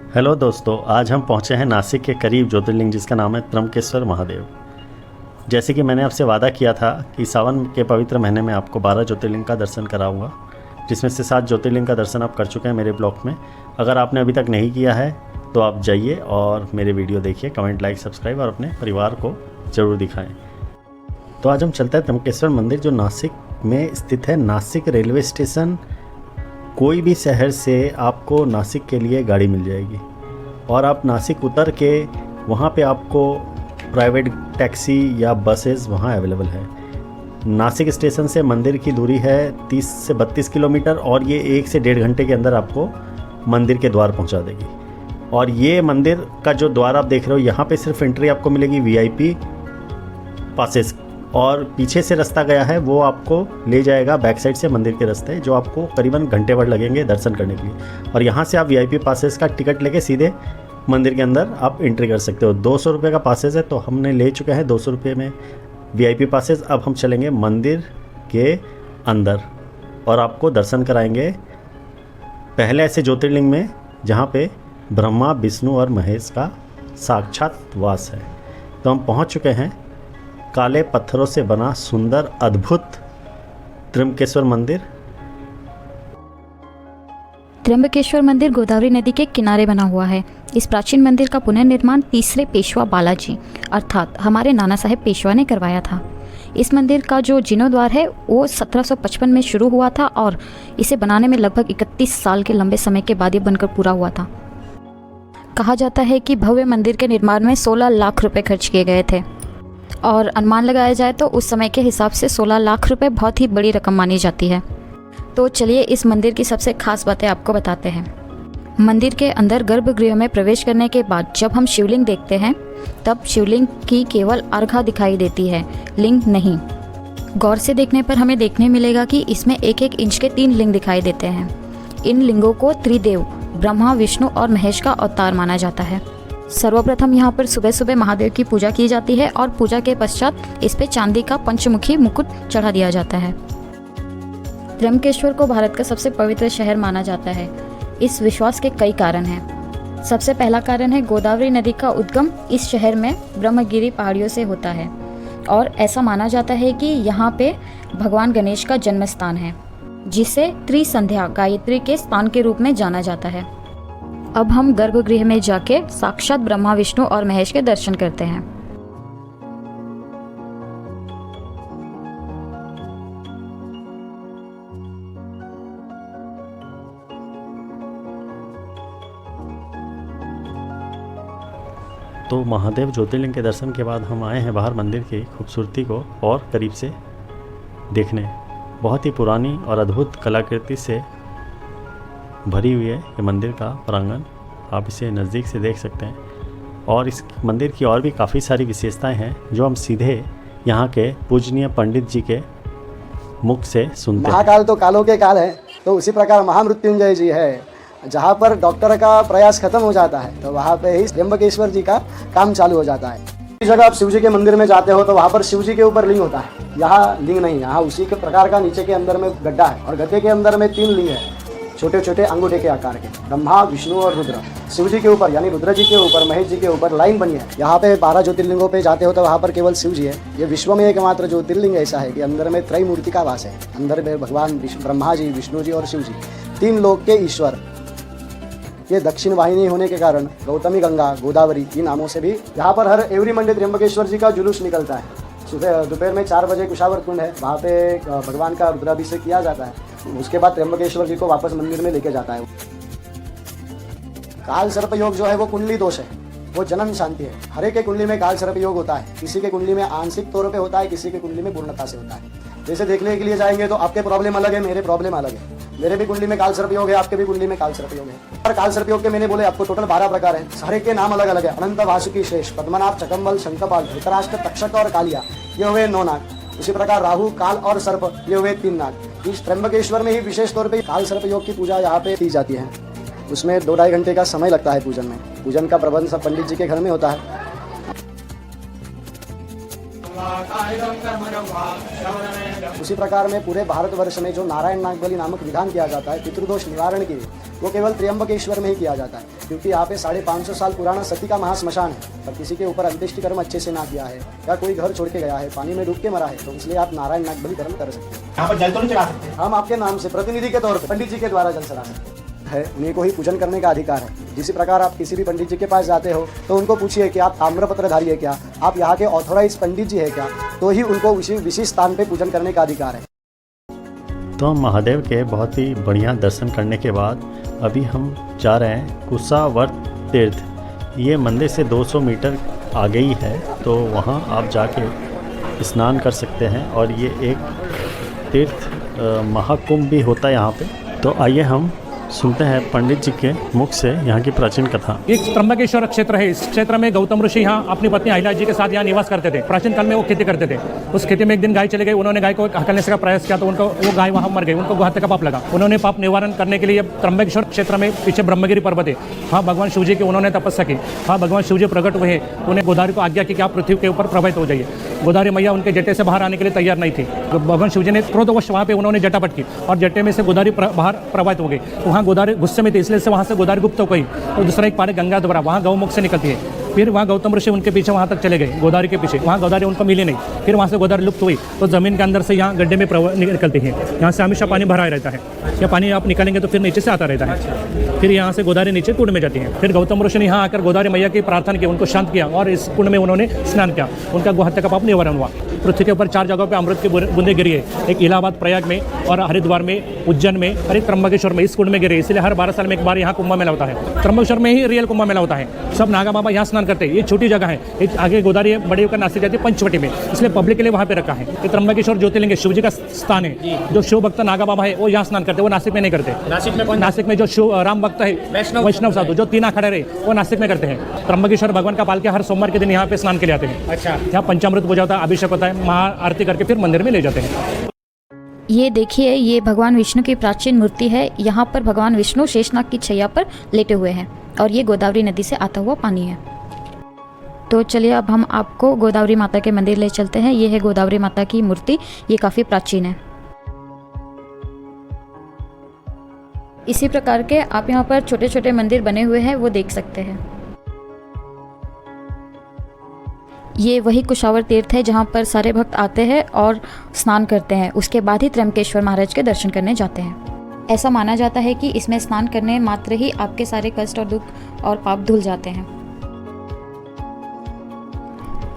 Hello दोस्तों, आज हम पहुंचे हैं नासिक के करीब ज्योतिर्लिंग जिसका नाम है त्र्यंबकेश्वर महादेव। जैसे कि मैंने आपसे वादा किया था कि सावन के पवित्र महीने में आपको 12 ज्योतिर्लिंग का दर्शन कराऊंगा, जिसमें से 7 ज्योतिर्लिंग का दर्शन आप कर चुके हैं मेरे ब्लॉग में। अगर आपने अभी तक नहीं किया है तो आप जाइए और मेरे वीडियो देखिए, कमेंट, लाइक, सब्सक्राइब और अपने परिवार को ज़रूर दिखाएँ। तो आज हम चलते हैं त्र्यंबकेश्वर मंदिर जो नासिक में स्थित है। नासिक रेलवे स्टेशन, कोई भी शहर से आपको नासिक के लिए गाड़ी मिल जाएगी और आप नासिक उतर के वहाँ पे आपको प्राइवेट टैक्सी या बसेस वहाँ अवेलेबल है। नासिक स्टेशन से मंदिर की दूरी है 30 से 32 किलोमीटर और ये 1 से 1.5 घंटे के अंदर आपको मंदिर के द्वार पहुँचा देगी। और ये मंदिर का जो द्वार आप देख रहे हो, यहाँ पे सिर्फ एंट्री आपको मिलेगी VIP पासेस, और पीछे से रास्ता गया है वो आपको ले जाएगा बैक साइड से मंदिर के रास्ते, जो आपको करीबन घंटे भर लगेंगे दर्शन करने के लिए। और यहाँ से आप VIP पासेस का टिकट लेके सीधे मंदिर के अंदर आप एंट्री कर सकते हो। 200 रुपये का पासेस है, तो हमने ले चुके हैं 200 रुपये में VIP पासेस। अब हम चलेंगे मंदिर के अंदर और आपको दर्शन कराएंगे पहले ऐसे ज्योतिर्लिंग में जहाँ पे ब्रह्मा, विष्णु और महेश का साक्षात वास है। तो हम पहुँच चुके हैं काले पत्थरों से बना सुंदर अद्भुत त्र्यंबकेश्वर मंदिर। त्र्यंबकेश्वर मंदिर गोदावरी नदी के किनारे बना हुआ है। इस प्राचीन मंदिर का पुनर्निर्माण तीसरे पेशवा बालाजी अर्थात हमारे नाना साहेब पेशवा ने करवाया था। इस मंदिर का जो जीर्णोद्वार है वो 1755 में शुरू हुआ था और इसे बनाने में लगभग 31 साल के लंबे समय के बाद ये बनकर पूरा हुआ था। कहा जाता है कि भव्य मंदिर के निर्माण में 16 लाख रुपए खर्च किए गए थे और अनुमान लगाया जाए तो उस समय के हिसाब से 16 लाख रुपए बहुत ही बड़ी रकम मानी जाती है। तो चलिए इस मंदिर की सबसे खास बातें आपको बताते हैं। मंदिर के अंदर गर्भगृह में प्रवेश करने के बाद जब हम शिवलिंग देखते हैं तब शिवलिंग की केवल अर्घा दिखाई देती है, लिंग नहीं। गौर से देखने पर हमें देखने मिलेगा कि इसमें 1-1 इंच के 3 लिंग दिखाई देते हैं। इन लिंगों को त्रिदेव ब्रह्मा, विष्णु और महेश का अवतार माना जाता है। सर्वप्रथम यहाँ पर सुबह सुबह महादेव की पूजा की जाती है और पूजा के पश्चात इस पे चांदी का पंचमुखी मुकुट चढ़ा दिया जाता है। त्र्यंबकेश्वर को भारत का सबसे पवित्र शहर माना जाता है। इस विश्वास के कई कारण हैं। सबसे पहला कारण है गोदावरी नदी का उद्गम इस शहर में ब्रह्मगिरी पहाड़ियों से होता है और ऐसा माना जाता है कि यहाँ पे भगवान गणेश का जन्म स्थान है, जिसे त्रिसंध्या गायत्री के स्थान के रूप में जाना जाता है। अब हम गर्भगृह में जाके साक्षात ब्रह्मा, विष्णु और महेश के दर्शन करते हैं। तो महादेव ज्योतिर्लिंग के दर्शन के बाद हम आए हैं बाहर मंदिर की खूबसूरती को और करीब से देखने। बहुत ही पुरानी और अद्भुत कलाकृति से भरी हुई है ये मंदिर का प्रांगण। आप इसे नज़दीक से देख सकते हैं और इस मंदिर की और भी काफ़ी सारी विशेषताएं हैं जो हम सीधे यहाँ के पूजनीय पंडित जी के मुख से सुनते हैं। महाकाल तो कालों के काल है, तो उसी प्रकार महामृत्युंजय जी है। जहाँ पर डॉक्टर का प्रयास खत्म हो जाता है तो वहाँ पे ही त्र्यंबकेश्वर जी का काम चालू हो जाता है। इस जगह आप शिव जी के मंदिर में जाते हो तो वहाँ पर शिव जी के ऊपर लिंग होता है, यहाँ लिंग नहीं। यहाँ उसी के प्रकार का नीचे के अंदर में गड्ढा है और गड्ढे के अंदर में 3 लिंग है, छोटे छोटे अंगूठे के आकार के, ब्रह्मा, विष्णु और रुद्र। शिव जी के ऊपर यानी रुद्र जी के ऊपर, महेश जी के ऊपर लाइन बनी है। यहाँ पे 12 ज्योतिर्लिंगों पे जाते हो तो वहाँ पर केवल शिव जी है। ये विश्व में एकमात्र ज्योतिर्लिंग ऐसा है कि अंदर में त्रय मूर्ति का वास है। अंदर में भगवान ब्रह्मा जी, विष्णु जी और शिव जी, 3 लोक के ईश्वर। ये दक्षिण वाहिनी होने के कारण गौतमी, गंगा, गोदावरी, इन नामों से भी यहाँ पर हर एवरी मंडे त्र्यंबकेश्वर जी का जुलूस निकलता है। सुबह दोपहर में 4 बजे कुशावर कुंड है, वहाँ पे भगवान का रुद्राभिषेक किया जाता है। उसके बाद त्र्यंबकेश्वर जी को वापस मंदिर में लेके जाता है। काल सर्प योग जो है वो कुंडली दोष है, वो जन्म शांति है। हर एक के कुंडली में काल सर्प योग होता है। किसी के कुंडली में आंशिक तौर पे होता है, किसी के कुंडली में पूर्णता से होता है। जैसे देखने के लिए जाएंगे तो आपके प्रॉब्लम अलग है, मेरे प्रॉब्लम अलग है। मेरे भी कुंडली में काल सर्प योग है, आपके भी कुंडली में काल सर्प योग है। और काल सर्प योग के मैंने बोले आपको टोटल 12 प्रकार है। हर एक के नाम अलग अलग है। अनंत, वासुकी, शेष, पद्मनाभ, चकम्बल, शंखपाल, धृतराष्ट्र, तक्षक और कालिया, ये हुए 9 नाग। उसी प्रकार राहु, काल और सर्प, ये हुए 3 नाग। इस त्र्यंबकेश्वर में ही विशेष तौर पर काल सर्प योग की पूजा यहाँ पे की जाती है। उसमें 2-2.5 घंटे का समय लगता है पूजन में। पूजन का प्रबंध सब पंडित जी के घर में होता है। उसी प्रकार में पूरे भारतवर्ष में जो नारायण नागबली नामक विधान किया जाता है पितृदोष निवारण के लिए, वो केवल त्र्यंबकेश्वर में ही किया जाता है, क्योंकि यहाँ पे 550 साल पुराना सती का महाश्मशान है। पर किसी के ऊपर अंत्येष्टि कर्म अच्छे से ना किया है या कोई घर छोड़ के गया है, पानी में डूब के मरा है, तो इसलिए आप नारायण नाग बलि कर्म कर सकते हैं। यहाँ पर जल तो नहीं चढ़ा सकते? हम आपके नाम से प्रतिनिधि के तौर पर पंडित जी के द्वारा जल चढ़ा सकते हैं। उन्हीं को ही पूजन करने का अधिकार है। जिस प्रकार आप किसी भी पंडित जी के पास जाते हो तो उनको पूछिए कि आप ताम्रपत्रधारी है क्या, आप यहाँ के ऑथोराइज पंडित जी है क्या, तो ही उनको उसी विशेष स्थान पे पूजन करने का अधिकार है। तो हम महादेव के बहुत ही बढ़िया दर्शन करने के बाद अभी हम जा रहे हैं कुशावर्त तीर्थ। ये मंदिर से 200 मीटर आगे ही है, तो वहाँ आप जाके स्नान कर सकते हैं और ये एक तीर्थ महाकुंभ भी होता है यहाँ पे। तो आइए हम सुनते हैं पंडित जी के मुख से यहाँ की प्राचीन कथा। एक त्र्यंबकेश्वर क्षेत्र है। इस क्षेत्र में गौतम ऋषि यहाँ अपनी पत्नी अहिल्या जी के साथ यहाँ निवास करते थे। प्राचीन काल में वो खेती करते थे। उस खेती में एक दिन गाय चले गई। उन्होंने गाय को हकलने का प्रयास किया तो वो गाय वहाँ मर गई। उनको गुहत्या का पाप लगा। उन्होंने पाप निवारण करने के लिए त्र्यंबकेश्वर क्षेत्र में पीछे ब्रह्मगिरी पर्वत है, हाँ भगवान शिव जी की उन्होंने तपस्या की। हाँ भगवान शिव जी प्रकट हुए। उन्हें गोदावरी को आज्ञा की कि आप पृथ्वी के ऊपर प्रभावित हो जाइए। गोदावरी मैया उनके जटे से बाहर आने के लिए तैयार नहीं थी। तो भगवान शिव जी ने क्रोधवश वहाँ पे उन्होंने जटा पटकी और जटे में से गोदावरी बाहर प्रभावित हो गई। तो वहाँ गोदावरी गुस्से में थी, इसलिए से वहाँ से गोदावरी गुप्त हो गई। तो दूसरा एक पानी गंगा द्वारा वहाँ गौमुख से निकलती है। फिर वहाँ गौतम ऋषि उनके पीछे वहाँ तक चले गए, गोदावरी के पीछे। वहाँ गोदावरी उनको मिली नहीं। फिर वहाँ से गोदावरी लुप्त हुई। तो ज़मीन के अंदर से यहाँ गड्ढे में निकलती है। यहाँ से हमेशा पानी भरा रहता है। यह पानी आप निकालेंगे तो फिर नीचे से आता रहता है। फिर यहाँ से गोदावरी नीचे कुंड में जाती है। फिर गौतम ऋषि ने यहाँ आकर गोदावरी मैया की प्रार्थना की, उनको शांत किया और इस कुंड में उन्होंने स्नान किया। उनका गुहत्या का पाप निवारण हुआ। पृथ्वी के ऊपर 4 जगहों पे अमृत की बूंदें गिरी है। एक इलाहाबाद प्रयाग में और हरिद्वार में, उज्जैन में और एक त्र्यंबकेश्वर में। इस कुंड में गिरे, इसलिए हर 12 साल में एक बार यहाँ कुंभ मेला होता है। त्र्यंबकेश्वर में ही रियल कुंभ मेला होता है। सब नागा बाबा यहाँ स्नान करते हैं। ये छोटी जगह है। एक आगे गोदावरी बड़ी होकर नासिक जाती है पंचवटी में, इसलिए पब्लिक के लिए वहाँ पे रखा है। ये त्र्यंबकेश्वर ज्योतिर्लिंग शिव जी का स्थान है। जो शिव भक्त नागा बाबा है वो यहाँ स्नान करते हैं, वो नासिक में नहीं करते। नासिक में कौन? नासिक में जो शिव राम भक्त है, वैष्णव साधु जो 3 अखाड़े रहे, वो नासिक में करते हैं। त्र्यंबकेश्वर भगवान का पालकी हर सोमवार के दिन यहाँ पे स्नान के लिए आते हैं। अच्छा। यहाँ पंचामृत पूजा होता है, अभिषेक होता है, महाआरती करके फिर मंदिर में ले जाते हैं। ये देखिए, ये भगवान विष्णु की प्राचीन मूर्ति है। यहाँ पर भगवान विष्णु शेषनाग की छैया पर लेटे हुए हैं और ये गोदावरी नदी से आता हुआ पानी है। तो चलिए अब हम आपको गोदावरी माता के मंदिर ले चलते हैं। ये है गोदावरी माता की मूर्ति। ये काफ़ी प्राचीन है। इसी प्रकार के आप यहाँ पर छोटे छोटे मंदिर बने हुए हैं, वो देख सकते हैं। ये वही कुशावर तीर्थ है जहाँ पर सारे भक्त आते हैं और स्नान करते हैं। उसके बाद ही त्र्यंबकेश्वर महाराज के दर्शन करने जाते हैं। ऐसा माना जाता है कि इसमें स्नान करने मात्र ही आपके सारे कष्ट और दुख और पाप धुल जाते हैं।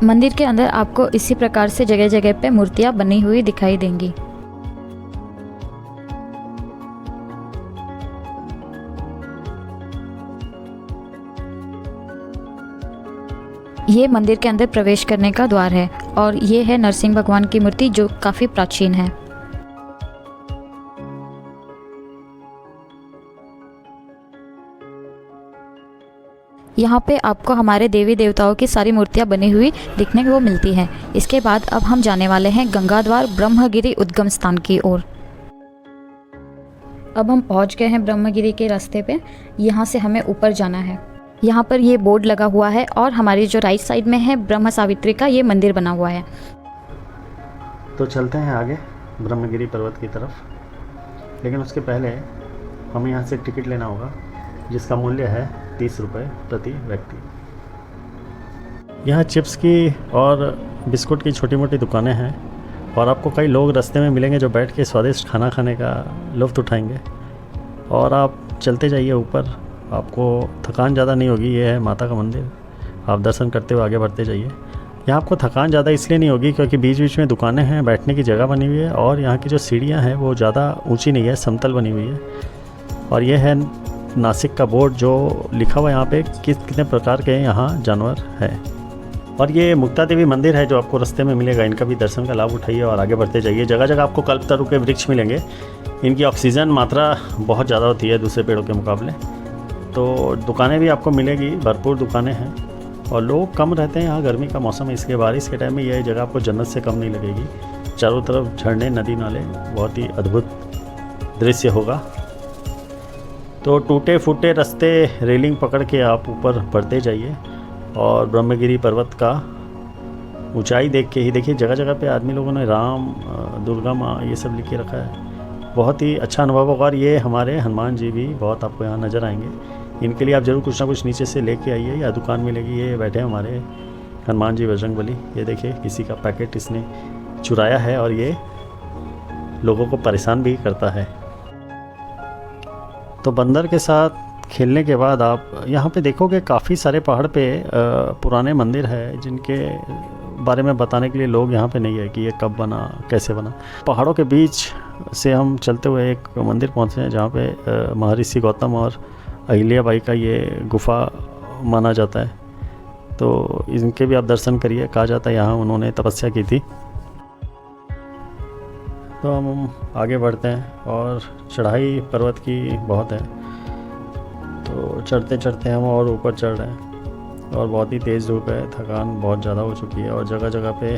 मंदिर के अंदर आपको इसी प्रकार से जगह जगह पे मूर्तियाँ बनी हुई दिखाई देंगी। ये मंदिर के अंदर प्रवेश करने का द्वार है और ये है नरसिंह भगवान की मूर्ति जो काफ़ी प्राचीन है। यहाँ पे आपको हमारे देवी देवताओं की सारी मूर्तियाँ बनी हुई दिखने को मिलती हैं। इसके बाद अब हम जाने वाले हैं गंगा द्वार ब्रह्मगिरी उद्गम स्थान की ओर। अब हम पहुँच गए हैं ब्रह्मगिरी के रास्ते पे। यहाँ से हमें ऊपर जाना है। यहाँ पर ये बोर्ड लगा हुआ है और हमारी जो राइट साइड में है ब्रह्म सावित्री का ये मंदिर बना हुआ है। तो चलते हैं आगे ब्रह्मगिरी पर्वत की तरफ, लेकिन उसके पहले हमें यहाँ से टिकट लेना होगा जिसका मूल्य है 30 रुपये प्रति व्यक्ति। यहाँ चिप्स की और बिस्कुट की छोटी मोटी दुकानें हैं और आपको कई लोग रास्ते में मिलेंगे जो बैठ के स्वादिष्ट खाना खाने का लुत्फ़ उठाएंगे। और आप चलते जाइए ऊपर, आपको थकान ज़्यादा नहीं होगी। ये है माता का मंदिर, आप दर्शन करते हुए आगे बढ़ते जाइए। यहाँ आपको थकान ज़्यादा इसलिए नहीं होगी क्योंकि बीच बीच में दुकानें हैं, बैठने की जगह बनी हुई है और यहाँ की जो सीढ़ियाँ हैं वो ज़्यादा ऊंची नहीं है, समतल बनी हुई है। और ये है नासिक का बोर्ड जो लिखा हुआ है यहाँ पे कितने प्रकार के यहाँ जानवर है। और ये मुक्ता देवी मंदिर है जो आपको रास्ते में मिलेगा। इनका भी दर्शन का लाभ उठाइए और आगे बढ़ते जाइए। जगह जगह आपको कल्पतरु के वृक्ष मिलेंगे। इनकी ऑक्सीजन मात्रा बहुत ज़्यादा होती है दूसरे पेड़ों के मुकाबले। तो दुकानें भी आपको मिलेगी, भरपूर दुकानें हैं और लोग कम रहते हैं। यहाँ गर्मी का मौसम है, इसके बारिश के टाइम में यह जगह आपको जन्नत से कम नहीं लगेगी। चारों तरफ झरने, नदी नाले, बहुत ही अद्भुत दृश्य होगा। तो टूटे फूटे रास्ते रेलिंग पकड़ के आप ऊपर बढ़ते जाइए और ब्रह्मगिरी पर्वत का ऊंचाई देख के ही देखिए, जगह जगह पे आदमी लोगों ने राम, दुर्गा माँ ये सब लिख के रखा है। बहुत ही अच्छा अनुभव होगा। और ये हमारे हनुमान जी भी बहुत आपको यहाँ नज़र आएंगे। इनके लिए आप ज़रूर कुछ ना कुछ नीचे से लेके आइए या दुकान मिलेगी। ये बैठे हैं हमारे हनुमान जी बजरंगबली। ये देखिए किसी का पैकेट इसने चुराया है और ये लोगों को परेशान भी करता है। तो बंदर के साथ खेलने के बाद आप यहाँ पे देखोगे काफ़ी सारे पहाड़ पे पुराने मंदिर है जिनके बारे में बताने के लिए लोग यहाँ पे नहीं है कि ये कब बना, कैसे बना। पहाड़ों के बीच से हम चलते हुए एक मंदिर पहुँचे हैं जहाँ पे महर्षि गौतम और अहिल्याबाई का ये गुफा माना जाता है। तो इनके भी आप दर्शन करिए। कहा जाता है यहाँ उन्होंने तपस्या की थी। तो हम आगे बढ़ते हैं और चढ़ाई पर्वत की बहुत है। तो चढ़ते चढ़ते हम और ऊपर चढ़ रहे हैं और बहुत ही तेज़ धूप है, थकान बहुत ज़्यादा हो चुकी है और जगह जगह पे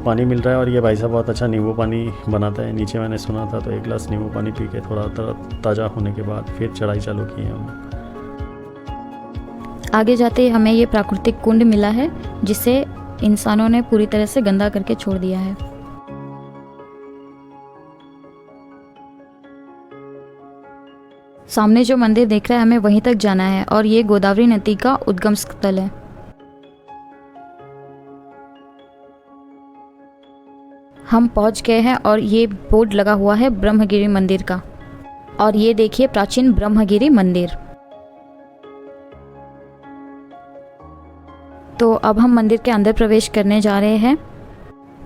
पानी मिल रहा है। और ये भाई साहब बहुत अच्छा नींबू पानी बनाता है। नीचे मैंने सुना था, तो एक गिलास नींबू पानी पी के थोड़ा ताज़ा होने के बाद फिर चढ़ाई चालू की है हम। आगे जाते हमें ये प्राकृतिक कुंड मिला है जिसे इंसानों ने पूरी तरह से गंदा करके छोड़ दिया है। सामने जो मंदिर दिख रहा है हमें वहीं तक जाना है और ये गोदावरी नदी का उद्गम स्थल है। हम पहुंच गए हैं और ये बोर्ड लगा हुआ है ब्रह्मगिरी मंदिर का। और ये देखिए प्राचीन ब्रह्मगिरी मंदिर। तो अब हम मंदिर के अंदर प्रवेश करने जा रहे हैं।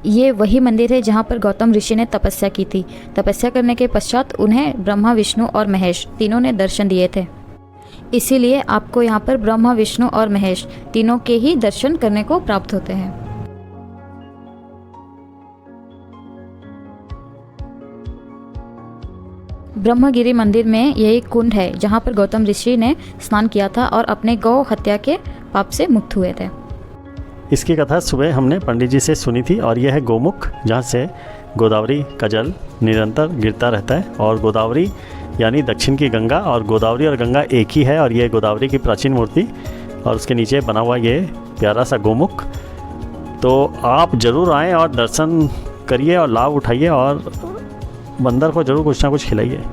ये वही मंदिर है जहाँ पर गौतम ऋषि ने तपस्या की थी। तपस्या करने के पश्चात उन्हें ब्रह्मा, विष्णु और महेश तीनों ने दर्शन दिए थे। इसीलिए आपको यहाँ पर ब्रह्मा, विष्णु और महेश तीनों के ही दर्शन करने को प्राप्त होते हैं। ब्रह्मगिरी मंदिर में यह एक कुंड है जहाँ पर गौतम ऋषि ने स्नान किया था और अपने गौ हत्या के पाप से मुक्त हुए थे। इसकी कथा सुबह हमने पंडित जी से सुनी थी। और यह है गोमुख, जहाँ से गोदावरी का जल निरंतर गिरता रहता है। और गोदावरी यानी दक्षिण की गंगा, और गोदावरी और गंगा एक ही है। और ये गोदावरी की प्राचीन मूर्ति और उसके नीचे बना हुआ ये प्यारा सा गोमुख। तो आप ज़रूर आएँ और दर्शन करिए और लाभ उठाइए और बंदर को ज़रूर कुछ ना कुछ खिलाइए।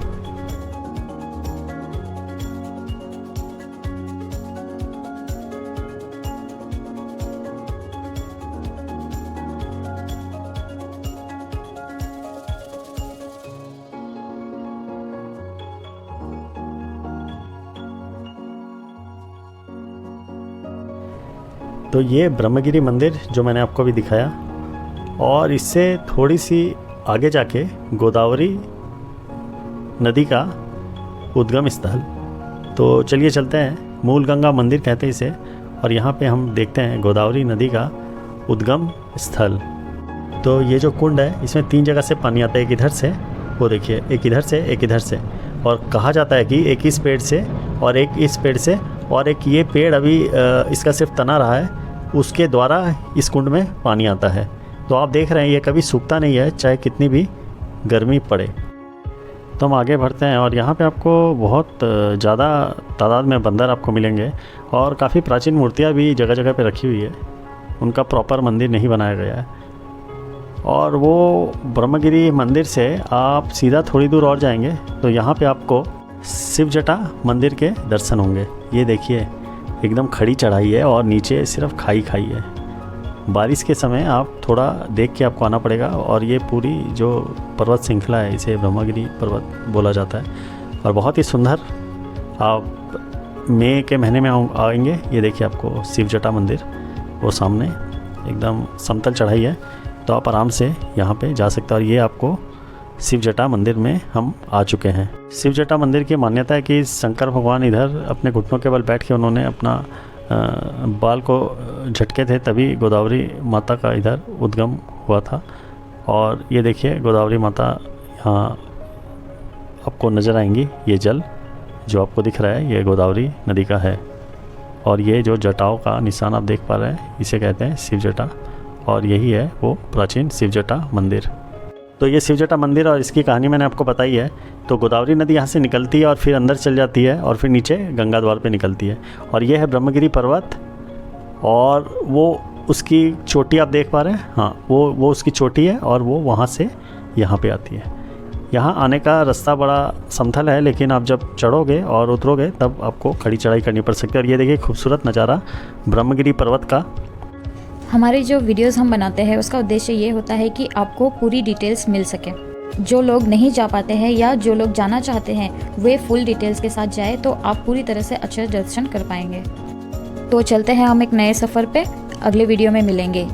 तो ये ब्रह्मगिरी मंदिर जो मैंने आपको अभी दिखाया, और इससे थोड़ी सी आगे जाके गोदावरी नदी का उद्गम स्थल। तो चलिए चलते हैं। मूल गंगा मंदिर कहते हैं इसे। और यहाँ पे हम देखते हैं गोदावरी नदी का उद्गम स्थल। तो ये जो कुंड है इसमें 3 जगह से पानी आता है। एक इधर से, वो देखिए, एक इधर से, एक इधर से। और कहा जाता है कि एक इस पेड़ से और एक इस पेड़ से और एक ये पेड़ अभी इसका सिर्फ तना रहा है, उसके द्वारा इस कुंड में पानी आता है। तो आप देख रहे हैं ये कभी सूखता नहीं है, चाहे कितनी भी गर्मी पड़े। तो हम आगे बढ़ते हैं और यहाँ पे आपको बहुत ज़्यादा तादाद में बंदर आपको मिलेंगे और काफ़ी प्राचीन मूर्तियाँ भी जगह जगह पे रखी हुई है। उनका प्रॉपर मंदिर नहीं बनाया गया है। और वो ब्रह्मगिरी मंदिर से आप सीधा थोड़ी दूर और जाएंगे तो यहाँ पे आपको शिव जटा मंदिर के दर्शन होंगे। ये देखिए एकदम खड़ी चढ़ाई है और नीचे सिर्फ खाई खाई है। बारिश के समय आप थोड़ा देख के आपको आना पड़ेगा। और ये पूरी जो पर्वत श्रृंखला है इसे ब्रह्मगिरी पर्वत बोला जाता है और बहुत ही सुंदर। आप मई के महीने में आएंगे, ये देखिए आपको शिव जटा मंदिर वो सामने एकदम समतल चढ़ाई है, तो आप आराम से यहाँ पे जा सकते हैं। और ये आपको शिव जटा मंदिर में हम आ चुके हैं। शिव जटा मंदिर की मान्यता है कि शंकर भगवान इधर अपने घुटनों के बल बैठ के उन्होंने अपना बाल को झटके थे, तभी गोदावरी माता का इधर उद्गम हुआ था। और ये देखिए गोदावरी माता यहाँ आपको नज़र आएंगी। ये जल जो आपको दिख रहा है ये गोदावरी नदी का है। और ये जो जटाओं का निशान आप देख पा रहे हैं इसे कहते हैं शिव जटा, और यही है वो प्राचीन शिव जटा मंदिर। तो ये शिव जटा मंदिर और इसकी कहानी मैंने आपको बताई है। तो गोदावरी नदी यहाँ से निकलती है और फिर अंदर चल जाती है और फिर नीचे गंगा द्वार पे निकलती है। और ये है ब्रह्मगिरी पर्वत, और वो उसकी चोटी आप देख पा रहे हैं। हाँ, वो उसकी चोटी है और वो वहाँ से यहाँ पे आती है। यहाँ आने का रास्ता बड़ा समतल है, लेकिन आप जब चढ़ोगे और उतरोगे तब आपको खड़ी चढ़ाई करनी पड़ सकती है। और ये देखिए खूबसूरत नज़ारा ब्रह्मगिरी पर्वत का। हमारे जो वीडियोस हम बनाते हैं उसका उद्देश्य ये होता है कि आपको पूरी डिटेल्स मिल सके। जो लोग नहीं जा पाते हैं या जो लोग जाना चाहते हैं वे फुल डिटेल्स के साथ जाए तो आप पूरी तरह से अच्छे दर्शन कर पाएंगे। तो चलते हैं हम एक नए सफ़र पे, अगले वीडियो में मिलेंगे।